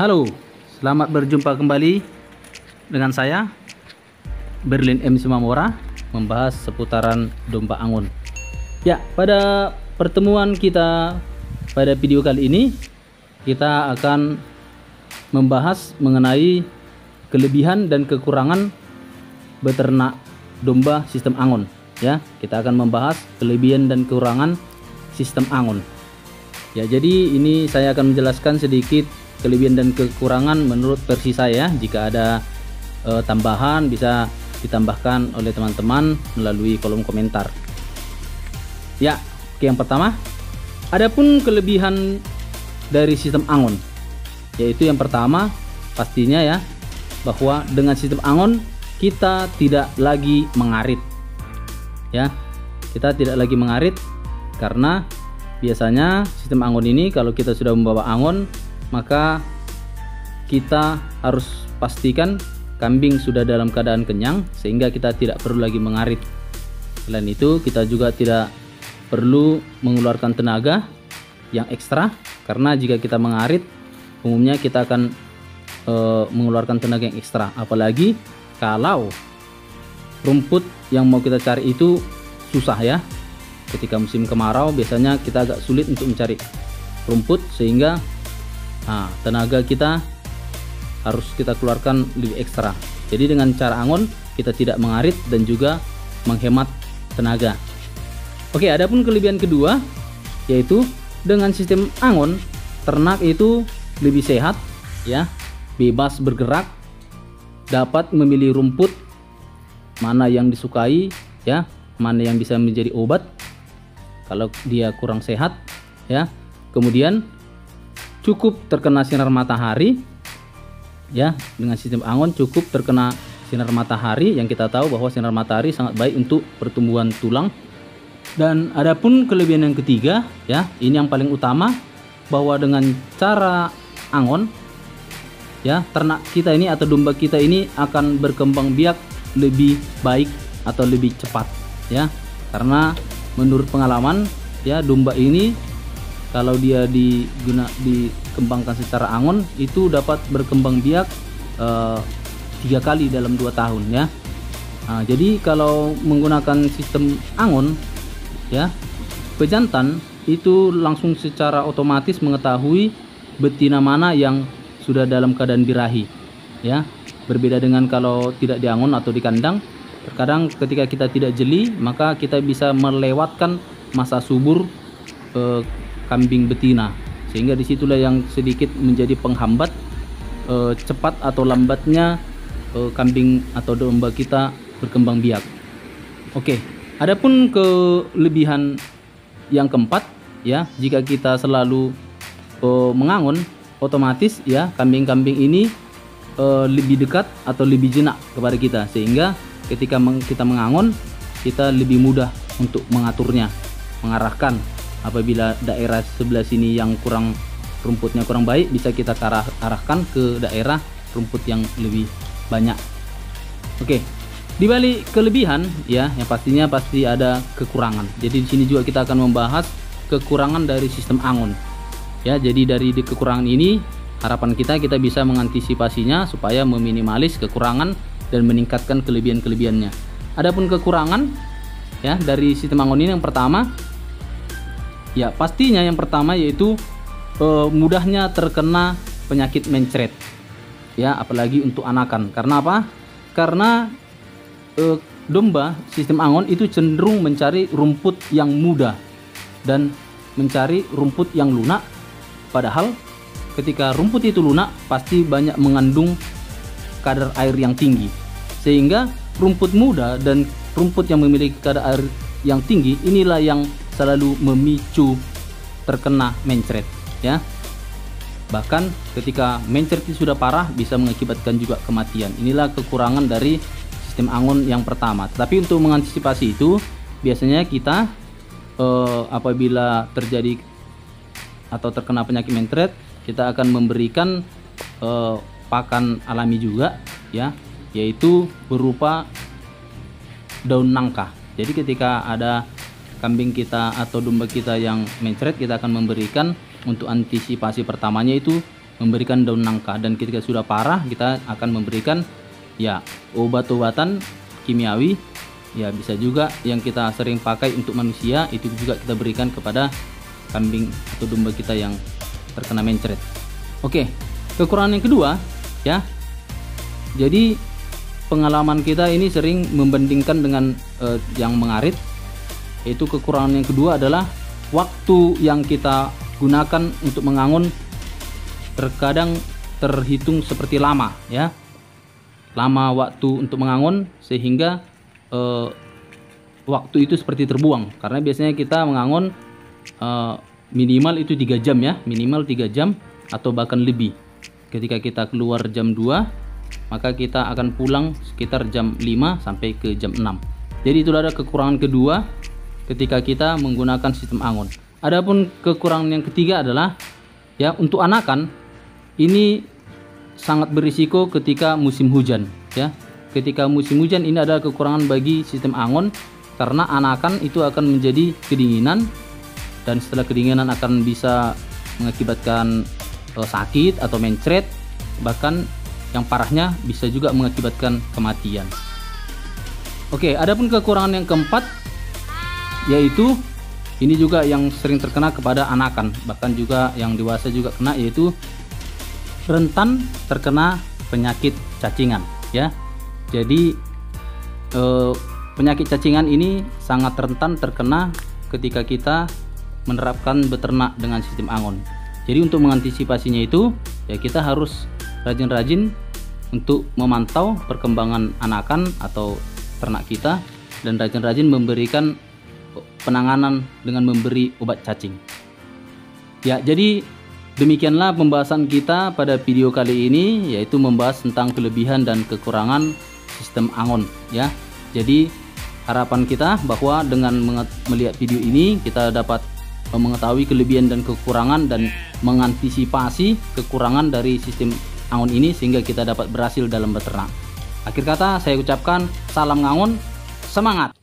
Halo, selamat berjumpa kembali dengan saya Berlin M. Simamora, membahas seputaran domba angon. Ya, pada pertemuan kita pada video kali ini kita akan membahas mengenai kelebihan dan kekurangan beternak domba sistem angon. Ya, kita akan membahas kelebihan dan kekurangan sistem angon. Ya, jadi ini saya akan menjelaskan sedikit kelebihan dan kekurangan menurut versi saya. Jika ada tambahan bisa ditambahkan oleh teman-teman melalui kolom komentar. Ya, oke, yang pertama, adapun kelebihan dari sistem angon, yaitu yang pertama pastinya ya, bahwa dengan sistem angon kita tidak lagi mengarit. Ya, kita tidak lagi mengarit karena biasanya sistem angon ini kalau kita sudah membawa angon, maka kita harus pastikan kambing sudah dalam keadaan kenyang sehingga kita tidak perlu lagi mengarit. Selain itu, kita juga tidak perlu mengeluarkan tenaga yang ekstra, karena jika kita mengarit umumnya kita akan mengeluarkan tenaga yang ekstra, apalagi kalau rumput yang mau kita cari itu susah ya. Ketika musim kemarau biasanya kita agak sulit untuk mencari rumput, sehingga tenaga kita harus kita keluarkan lebih ekstra. Jadi dengan cara angon kita tidak mengarit dan juga menghemat tenaga. Oke, adapun kelebihan kedua, yaitu dengan sistem angon ternak itu lebih sehat ya, bebas bergerak, dapat memilih rumput mana yang disukai ya, mana yang bisa menjadi obat kalau dia kurang sehat ya. Kemudian cukup terkena sinar matahari ya, dengan sistem angon cukup terkena sinar matahari, yang kita tahu bahwa sinar matahari sangat baik untuk pertumbuhan tulang. Dan adapun kelebihan yang ketiga ya, ini yang paling utama, bahwa dengan cara angon ya, ternak kita ini atau domba kita ini akan berkembang biak lebih baik atau lebih cepat ya. Karena menurut pengalaman ya, domba ini kalau dia dikembangkan secara angon itu dapat berkembang biak 3 kali dalam 2 tahun ya. Jadi kalau menggunakan sistem angon ya, pejantan itu langsung secara otomatis mengetahui betina mana yang sudah dalam keadaan birahi ya. Berbeda dengan kalau tidak diangon atau di kandang, terkadang ketika kita tidak jeli maka kita bisa melewatkan masa subur kambing betina, sehingga disitulah yang sedikit menjadi penghambat cepat atau lambatnya kambing atau domba kita berkembang biak. Oke, adapun kelebihan yang keempat ya, jika kita selalu mengangon, otomatis ya kambing-kambing ini lebih dekat atau lebih jinak kepada kita, sehingga ketika kita mengangon kita lebih mudah untuk mengaturnya, mengarahkan. Apabila daerah sebelah sini yang rumputnya kurang baik, bisa kita arahkan ke daerah rumput yang lebih banyak. Oke, di balik kelebihan ya, yang pastinya pasti ada kekurangan. Jadi di sini juga kita akan membahas kekurangan dari sistem angon. Ya, jadi dari kekurangan ini harapan kita bisa mengantisipasinya supaya meminimalis kekurangan dan meningkatkan kelebihan-kelebihannya. Adapun kekurangan ya dari sistem angon ini, yang pertama ya, pastinya yang pertama yaitu mudahnya terkena penyakit mencret ya, apalagi untuk anakan. Karena apa? Karena domba sistem angon itu cenderung mencari rumput yang muda dan mencari rumput yang lunak, padahal ketika rumput itu lunak pasti banyak mengandung kadar air yang tinggi, sehingga rumput muda dan rumput yang memiliki kadar air yang tinggi inilah yang selalu memicu terkena mencret ya. Bahkan ketika mencret itu sudah parah bisa mengakibatkan juga kematian. Inilah kekurangan dari sistem angon yang pertama. Tapi untuk mengantisipasi itu, biasanya kita apabila terjadi atau terkena penyakit mencret, kita akan memberikan pakan alami juga ya, yaitu berupa daun nangka. Jadi ketika ada kambing kita atau domba kita yang mencret, kita akan memberikan untuk antisipasi pertamanya itu memberikan daun nangka, dan ketika sudah parah kita akan memberikan ya obat-obatan kimiawi. Ya bisa juga yang kita sering pakai untuk manusia, itu juga kita berikan kepada kambing atau domba kita yang terkena mencret. Oke, kekurangan yang kedua ya. Jadi pengalaman kita ini sering membandingkan dengan yang mengarit. Yaitu kekurangan yang kedua adalah waktu yang kita gunakan untuk mengangon terkadang terhitung seperti lama ya. Lama waktu untuk mengangon sehingga waktu itu seperti terbuang, karena biasanya kita mengangon minimal itu 3 jam ya, minimal 3 jam atau bahkan lebih. Ketika kita keluar jam 2, maka kita akan pulang sekitar jam 5 sampai ke jam 6. Jadi itu ada kekurangan kedua ketika kita menggunakan sistem angon. Adapun kekurangan yang ketiga adalah ya, untuk anakan ini sangat berisiko ketika musim hujan ya. Ketika musim hujan ini adalah kekurangan bagi sistem angon, karena anakan itu akan menjadi kedinginan, dan setelah kedinginan akan bisa mengakibatkan sakit atau mencret, bahkan yang parahnya bisa juga mengakibatkan kematian. Oke, adapun kekurangan yang keempat, yaitu ini juga yang sering terkena kepada anakan, bahkan juga yang dewasa juga kena, yaitu rentan terkena penyakit cacingan ya. Jadi penyakit cacingan ini sangat rentan terkena ketika kita menerapkan beternak dengan sistem angon. Jadi untuk mengantisipasinya itu ya, kita harus rajin-rajin untuk memantau perkembangan anakan atau ternak kita, dan rajin-rajin memberikan penanganan dengan memberi obat cacing. Ya, jadi demikianlah pembahasan kita pada video kali ini, yaitu membahas tentang kelebihan dan kekurangan sistem angon ya. Jadi harapan kita bahwa dengan melihat video ini kita dapat mengetahui kelebihan dan kekurangan dan mengantisipasi kekurangan dari sistem angon ini, sehingga kita dapat berhasil dalam beternak. Akhir kata saya ucapkan salam ngangon, semangat.